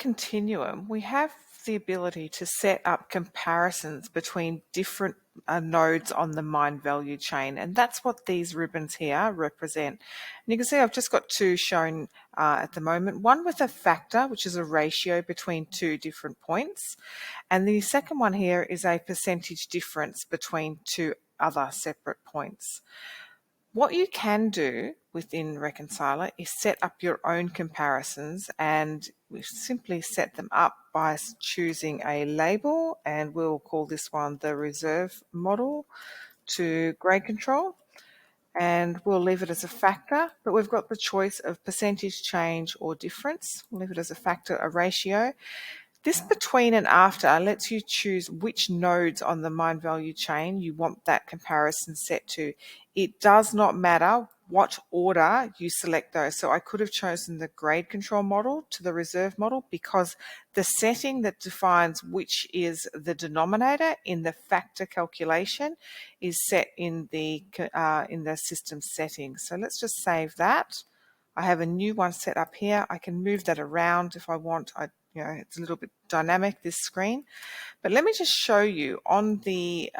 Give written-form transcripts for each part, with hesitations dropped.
Continuum, we have the ability to set up comparisons between different nodes on the mine value chain, and that's what these ribbons here represent. And you can see I've just got two shown at the moment, one with a factor, which is a ratio between two different points, and the second one here is a percentage difference between two other separate points. What you can do within Reconcilor is set up your own comparisons, and we simply set them up by choosing a label, and we'll call this one the reserve model to grade control, and we'll leave it as a factor, but we've got the choice of percentage change or difference. We'll leave it as a factor, a ratio. This between and after lets you choose which nodes on the mine value chain you want that comparison set to. It does not matter what order you select those. So I could have chosen the grade control model to the reserve model because the setting that defines which is the denominator in the factor calculation is set in the system settings. So let's just save that. I have a new one set up here. I can move that around if I want. It's a little bit dynamic, this screen. But let me just show you on the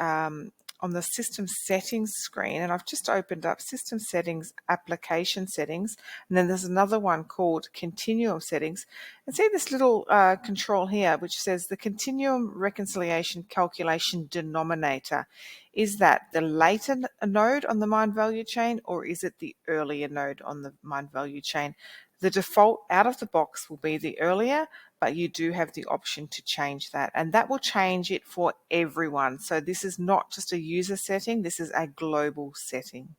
system settings screen, and I've just opened up system settings, application settings, and then there's another one called continuum settings. And see this little control here, which says the continuum reconciliation calculation denominator. Is that the later node on the mine value chain, or is it the earlier node on the mine value chain? The default out of the box will be the earlier, but you do have the option to change that, and that will change it for everyone. So this is not just a user setting, this is a global setting.